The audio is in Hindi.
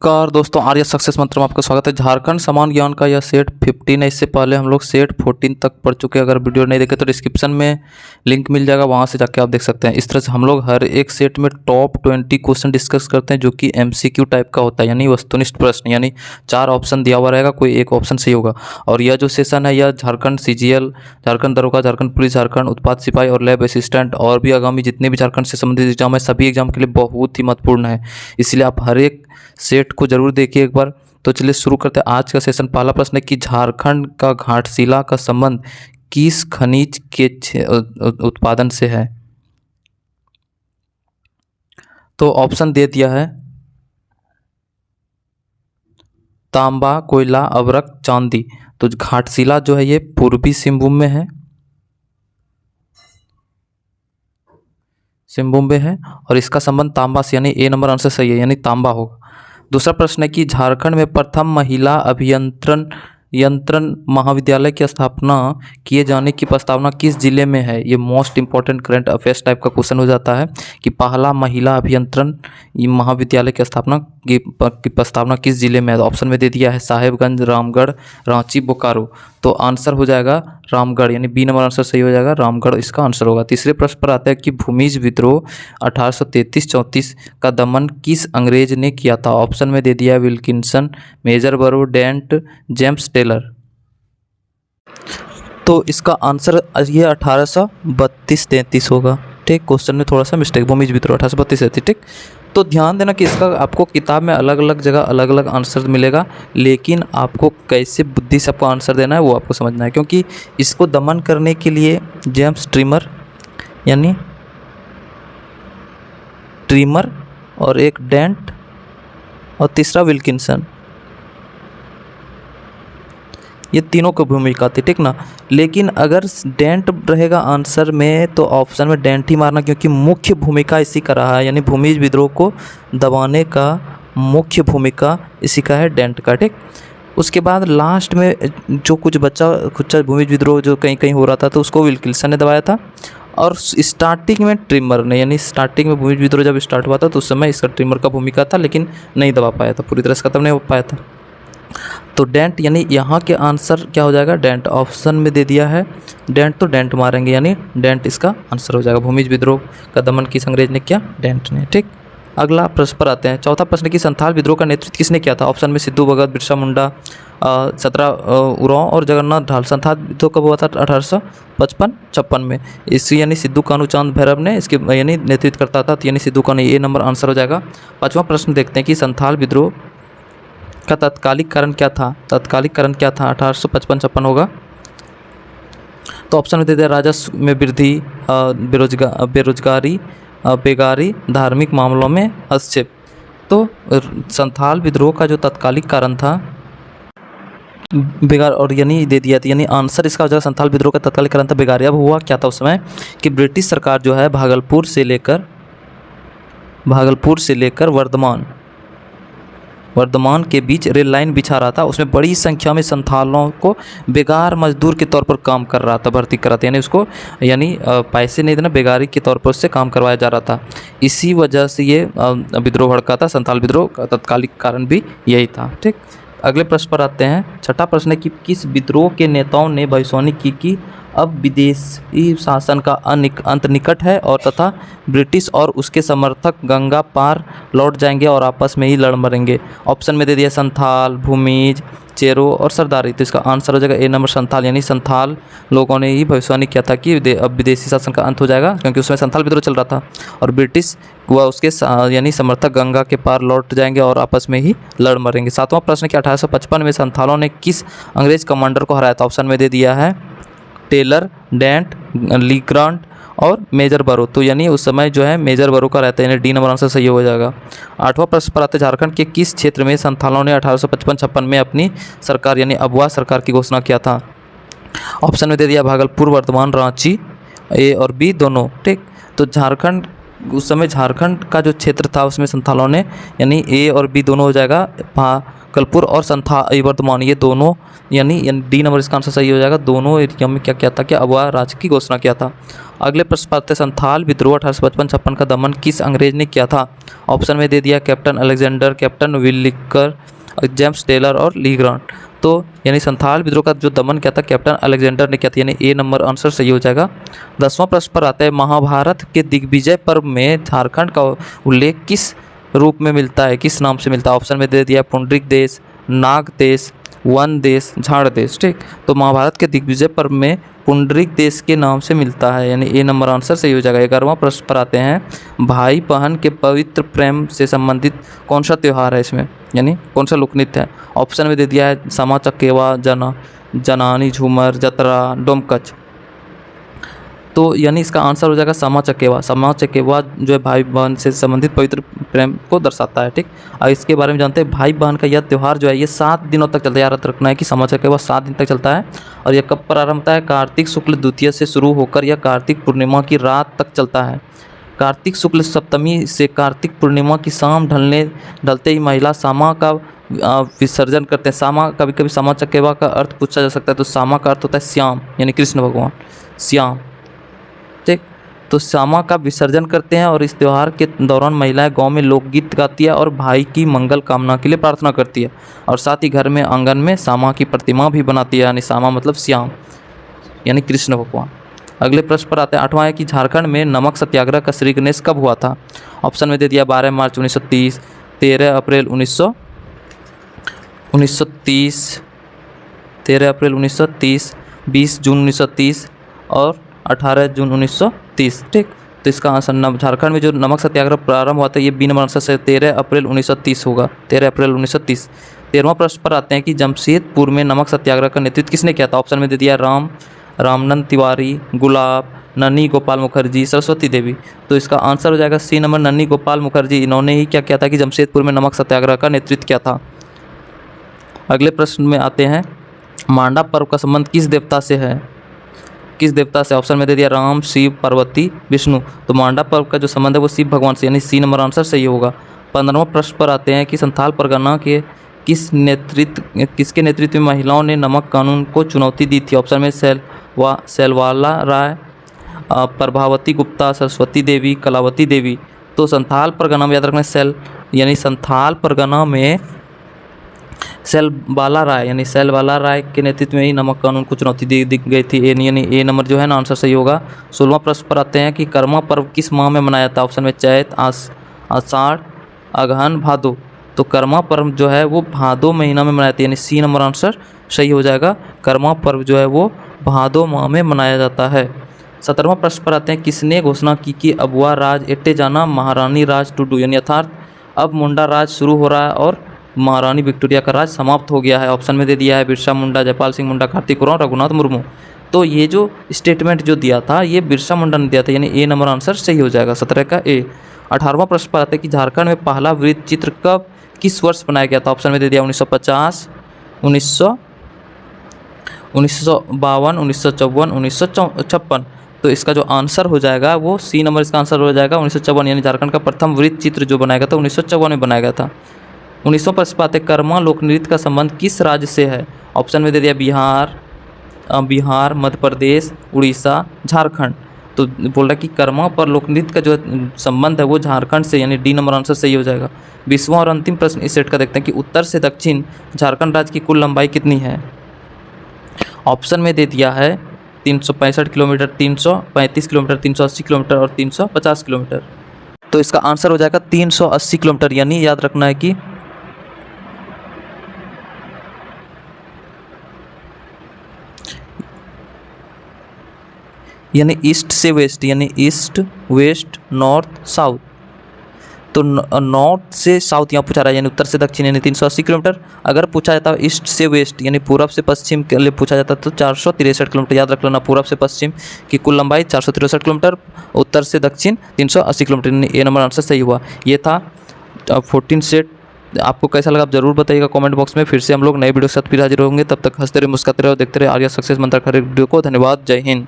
नमस्कार दोस्तों, आर्य सक्सेस मंत्र में आपका स्वागत है। झारखंड समान ज्ञान का यह सेट 15 है। इससे पहले हम लोग सेट 14 तक पढ़ चुके हैं। अगर वीडियो नहीं देखे तो डिस्क्रिप्शन में लिंक मिल जाएगा, वहां से जाके आप देख सकते हैं। इस तरह से हम लोग हर एक सेट में टॉप 20 क्वेश्चन डिस्कस करते हैं, जो कि MCQ टाइप का होता है, यानी वस्तुनिष्ठ प्रश्न। यानी 4 ऑप्शन दिया हुआ रहेगा, कोई एक ऑप्शन सही होगा। और यह जो सेशन है यह झारखंड CGL, झारखंड दरोगा, झारखंड पुलिस, झारखंड उत्पाद सिपाही और लैब असिस्टेंट और भी आगामी जितने भी झारखंड से संबंधित एग्जाम है, सभी एग्जाम के लिए बहुत ही महत्वपूर्ण है। इसलिए आप हर एक सेट को जरूर देखिए एक बार। तो चलिए शुरू करते हैं आज का सेशन। पहला प्रश्न है कि झारखंड का घाटशिला का संबंध किस खनिज के उत्पादन से है। तो ऑप्शन दे दिया है तांबा, कोयला, अभ्रक, चांदी। तो घाटशिला जो है ये पूर्वी सिंहभूम में है, और इसका संबंध तांबा से, यानी ए नंबर आंसर सही है, यानी तांबा होगा। दूसरा प्रश्न है कि झारखंड में प्रथम महिला अभियंत्रण यंत्रण महाविद्यालय की स्थापना किए जाने की प्रस्तावना किस जिले में है। ये most important current affairs type का क्वेश्चन हो जाता है कि पहला महिला अभियंत्रण महाविद्यालय की स्थापना की प्रस्तावना किस जिले में है। ऑप्शन में दे दिया है साहेबगंज, रामगढ़, रांची, बोकारो। तो आंसर हो जाएगा रामगढ़, यानी बी नंबर आंसर सही हो जाएगा, रामगढ़ इसका आंसर होगा। तीसरे प्रश्न पर आता है कि भूमिज विद्रोह 1833-34 का दमन किस अंग्रेज ने किया था। ऑप्शन में दे दिया है विल्किंसन, मेजर बरो, डेंट, जेम्स टेलर। तो इसका आंसर ये 1832-33 होगा। ठीक, क्वेश्चन में थोड़ा सा मिस्टेक, भूमिज विद्रोह 1832-33। ठीक, तो ध्यान देना कि इसका आपको किताब में अलग अलग जगह अलग अलग आंसर मिलेगा, लेकिन आपको कैसे बुद्धि से आपको आंसर देना है वो आपको समझना है। क्योंकि इसको दमन करने के लिए जेम्स ट्रिमर, यानी ट्रिमर, और एक डेंट, और तीसरा विल्किंसन, ये तीनों की भूमिका थी। ठीक ना, लेकिन अगर डेंट रहेगा आंसर में तो ऑप्शन में डेंट ही मारना, क्योंकि मुख्य भूमिका इसी का रहा है, यानी भूमिज विद्रोह को दबाने का मुख्य भूमिका इसी का है, डेंट का। ठीक, उसके बाद लास्ट में जो कुछ बच्चा खुच्चा भूमिज विद्रोह जो कहीं कहीं हो रहा था तो उसको विल्किंसन ने दबाया था, और स्टार्टिंग में ट्रिमर ने, यानी स्टार्टिंग में भूमिज विद्रोह जब स्टार्ट हुआ था तो उस समय इसका ट्रिमर का भूमिका था, लेकिन नहीं दबा पाया था, पूरी तरह से खत्म नहीं हो पाया था। तो डेंट, यानी यहाँ के आंसर क्या हो जाएगा, डेंट। ऑप्शन में दे दिया है डेंट, तो डेंट मारेंगे, यानी डेंट इसका आंसर हो जाएगा। भूमिज विद्रोह का दमन किस अंग्रेज ने किया, डेंट ने। ठीक, अगला प्रश्न पर आते हैं। चौथा प्रश्न कि संथाल विद्रोह का नेतृत्व किसने किया था। ऑप्शन में सिद्धू भगत, बिरसा मुंडा, 17 उरांव और जगन्नाथ ढाल। संथाल विद्रोह कब हुआ था, 1855-56 में। इसी यानी सिद्धू कानू चांद भैरव ने इसके यानी नेतृत्व करता था, यानी सिद्धू कानू, ये नंबर आंसर हो जाएगा। पाँचवा प्रश्न देखते हैं कि संथाल विद्रोह का तत्कालिक कारण क्या था। तत्कालिक कारण क्या था, 1855-56 होगा। तो ऑप्शन में दे दिया राजस्व में वृद्धि, बेरोजगारी, बेगारी, धार्मिक मामलों में हस्तक्षेप। तो संथाल विद्रोह का जो तत्कालिक कारण था बेगार, और यानी दे दिया था, यानी आंसर इसका हो जाएगा संथाल विद्रोह का तत्कालिक कारण था बेगारी। अब हुआ क्या था उस समय कि ब्रिटिश सरकार जो है भागलपुर से लेकर वर्धमान के बीच रेल लाइन बिछा रहा था। उसमें बड़ी संख्या में संथालों को बेगार मजदूर के तौर पर काम कर रहा था, भर्ती कर रहा था, यानी उसको पैसे नहीं देना, बेगारी के तौर पर उससे काम करवाया जा रहा था। इसी वजह से ये विद्रोह भड़का था। संथाल विद्रोह का तत्कालिक कारण भी यही था। ठीक, अगले प्रश्न पर आते हैं। छठा प्रश्न है कि किस विद्रोह के नेताओं ने भविष्यवाणी की कि अब विदेशी शासन का अंत निकट है और तथा ब्रिटिश और उसके समर्थक गंगा पार लौट जाएंगे और आपस में ही लड़ मरेंगे। ऑप्शन में दे दिया संथाल, भूमिज, चेरो और सरदारी। तो इसका आंसर हो जाएगा ए नंबर संथाल, यानी संथाल लोगों ने ही भविष्यवाणी किया था कि अब विदेशी शासन का अंत हो जाएगा, क्योंकि उसमें संथाल विद्रोह चल रहा था और ब्रिटिश व उसके यानी समर्थक गंगा के पार लौट जाएंगे और आपस में ही लड़ मरेंगे। सातवां प्रश्न कि 1855 में संथालों ने किस अंग्रेज कमांडर को हराया था। ऑप्शन में दे दिया है टेलर, डेंट, लीग्रांट और मेजर बरो। तो यानी उस समय जो है मेजर बरो का रहता है, यानी डी नंबर आंसर सही हो जाएगा। आठवां प्रश्न पर आते हैं झारखंड के किस क्षेत्र में संथालों ने 1855-56 में अपनी सरकार यानी अबुआ सरकार की घोषणा किया था। ऑप्शन में दे दिया भागलपुर, वर्धमान, रांची, ए और बी दोनों। ठीक, तो झारखंड उस समय झारखंड का जो क्षेत्र था उसमें संथालों ने यानी ए और बी दोनों हो जाएगा, भागलपुर और वर्धमान ये दोनों यानी डी नंबर इसका आंसर सही हो जाएगा। दोनों एरिया में क्या किया था कि अगवा राज्य की घोषणा किया था। अगले प्रश्न पर आते हैं, संथाल विद्रोह 1855-56 का दमन किस अंग्रेज ने किया था? ऑप्शन में दे दिया कैप्टन अलेक्जेंडर, कैप्टन विलिकर, जेम्स टेलर और ली ग्रांट। तो यानी संथाल विद्रोह का जो दमन किया था कैप्टन अलेक्जेंडर ने किया था, यानी ए नंबर आंसर सही हो जाएगा। 10वां प्रश्न पर आता है, महाभारत के दिग्विजय पर्व में झारखंड का उल्लेख किस रूप में मिलता है, किस नाम से मिलता है? ऑप्शन में दे दिया पुंडरीक देश, नाग देश, वन देश, झाड़ देश। ठीक, तो महाभारत के दिग्विजय पर्व में पुंडरीक देश के नाम से मिलता है, यानी ए नंबर आंसर सही हो जाएगा। 11वां प्रश्न पर आते हैं, भाई बहन के पवित्र प्रेम से संबंधित कौन सा त्यौहार है इसमें, यानी कौन सा लोक नृत्य है? ऑप्शन में दे दिया है समा चकेवा, जनानी झूमर, जतरा, डोमकच। तो यानी इसका आंसर हो जाएगा समा चकेवा। समा चकेवा जो है भाई बहन से संबंधित पवित्र प्रेम को दर्शाता है। ठीक, और इसके बारे में जानते हैं, भाई बहन का यह त्यौहार जो है ये 7 दिनों तक चलता है। याद रखना है कि समा चकेवा 7 दिन तक चलता है और यह कब प्रारंभ होता है? कार्तिक शुक्ल द्वितीय से शुरू होकर यह कार्तिक पूर्णिमा की रात तक चलता है। कार्तिक शुक्ल सप्तमी से कार्तिक पूर्णिमा की शाम ढलते ही महिला सामा का विसर्जन करते हैं। सामा, कभी कभी समा चकेवा का अर्थ पूछा जा सकता है, तो सामा का अर्थ होता है श्याम, यानी कृष्ण भगवान श्याम। ठीक, तो श्यामा का विसर्जन करते हैं और इस त्यौहार के दौरान महिलाएं गांव में लोकगीत गाती है और भाई की मंगल कामना के लिए प्रार्थना करती है और साथ ही घर में आंगन में श्यामा की प्रतिमा भी बनाती है, यानी श्यामा मतलब श्याम यानी कृष्ण भगवान। अगले प्रश्न पर आते हैं, 8वां है कि झारखंड में नमक सत्याग्रह का श्री गणेश कब हुआ था? ऑप्शन में दे दिया 12 मार्च 1930, 13 अप्रैल 1930, 13 अप्रैल 1930, 20 जून 1930 और 18 जून 1930। ठीक, तो इसका आंसर झारखंड में जो नमक सत्याग्रह प्रारंभ हुआ था ये बी नंबर आंसर से 13 अप्रैल 1930 होगा, 13 अप्रैल 1930। 13वां प्रश्न पर आते हैं कि जमशेदपुर में नमक सत्याग्रह का नेतृत्व किसने किया था? ऑप्शन में दे दिया रामनंद तिवारी, गुलाब, नन्ही गोपाल मुखर्जी, सरस्वती देवी। तो इसका आंसर हो जाएगा सी नंबर नन्ही गोपाल मुखर्जी। इन्होंने ही क्या किया था कि जमशेदपुर में नमक सत्याग्रह का नेतृत्व किया था। अगले प्रश्न में आते हैं, मांडा पर्व का संबंध किस देवता से है? किस देवता से? ऑप्शन में दे दिया राम, शिव, पार्वती, विष्णु। तो मांडा पर्व का जो संबंध है वो शिव भगवान से, यानी सी नंबर आंसर सही होगा। 15वां प्रश्न पर आते हैं कि संथाल परगना के किसके नेतृत्व में महिलाओं ने नमक कानून को चुनौती दी थी? ऑप्शन में सेलवाला राय, प्रभावती गुप्ता, सरस्वती देवी, कलावती देवी। तो संथाल परगना में याद रखना संथाल परगना में सेलवाला राय के नेतृत्व में ही नमक कानून को चुनौती दी गई थी, यानी ए नंबर जो है ना आंसर सही होगा। 16वां प्रश्न पर आते हैं कि कर्मा पर्व किस माह में मनाया जाता है? ऑप्शन में चैत, आषाढ़, अगहन, भादो। तो कर्मा पर्व जो है वो भादो महीना में मनाया जाता है, यानी सी नंबर आंसर सही हो जाएगा। कर्मा पर्व जो है वो भादो माह में मनाया जाता है। 17वां प्रश्न पर आते हैं, किसने घोषणा की कि अबुआ राज एट्टे जाना महारानी राज टुडू, यानी अर्थात अब मुंडा राज शुरू हो रहा है और महारानी विक्टोरिया का राज समाप्त हो गया है? ऑप्शन में दे दिया है बिरसा मुंडा, जयपाल सिंह मुंडा, कार्तिक उरांव, रघुनाथ मुर्मू। तो ये जो स्टेटमेंट जो दिया था ये बिरसा मुंडा ने दिया था, यानी ए नंबर आंसर सही हो जाएगा 17 का ए। 18वां प्रश्न पर आता है कि झारखंड में पहला वृत्त चित्र कब किस वर्ष बनाया गया था? ऑप्शन में दे दिया 1950, 1952, 1954, 1956। तो इसका जो आंसर हो जाएगा वो सी नंबर इसका आंसर हो जाएगा 1954, यानी झारखंड का प्रथम वृत्त चित्र जो बनाया गया था 1954 में बनाया गया था। 1900 प्रश्न पर आते हैं, कर्मा लोक नृत्य का संबंध किस राज्य से है? ऑप्शन में दे दिया बिहार, मध्य प्रदेश, उड़ीसा, झारखंड। तो बोल रहा है कि कर्मा पर लोक नृत्य का जो संबंध है वो झारखंड से, यानी डी नंबर आंसर सही हो जाएगा। 20वां और अंतिम प्रश्न इस सेट का देखते हैं कि उत्तर से दक्षिण झारखंड राज्य की कुल लंबाई कितनी है? ऑप्शन में दे दिया है 365 किलोमीटर, 335 किलोमीटर, 380 किलोमीटर और 350 किलोमीटर। तो इसका आंसर हो जाएगा 380 किलोमीटर, यानी याद रखना है कि यानी ईस्ट से वेस्ट, यानी ईस्ट, वेस्ट, नॉर्थ, साउथ। तो नॉर्थ से साउथ यहाँ पूछा रहा है, यानी उत्तर से दक्षिण, यानी 380 किलोमीटर। अगर पूछा जाता है ईस्ट से वेस्ट यानी पूरब से पश्चिम के लिए पूछा जाता तो 463 किलोमीटर। याद रख लेना, पूरब से पश्चिम की कुल लंबाई 463 किलोमीटर, उत्तर से दक्षिण 380 किलोमीटर, यानी ए नंबर आंसर सही हुआ। ये था 14 सेट। आपको कैसा लगा आप जरूर बताइएगा कमेंट बॉक्स में। फिर से हम लोग नए वीडियो के साथ फिर हाजिर होंगे, तब तक हंसते रहे, मुस्कुराते रहे और देखते रहे आर्या सक्सेस मंत्र हर वीडियो को। धन्यवाद, जय हिंद।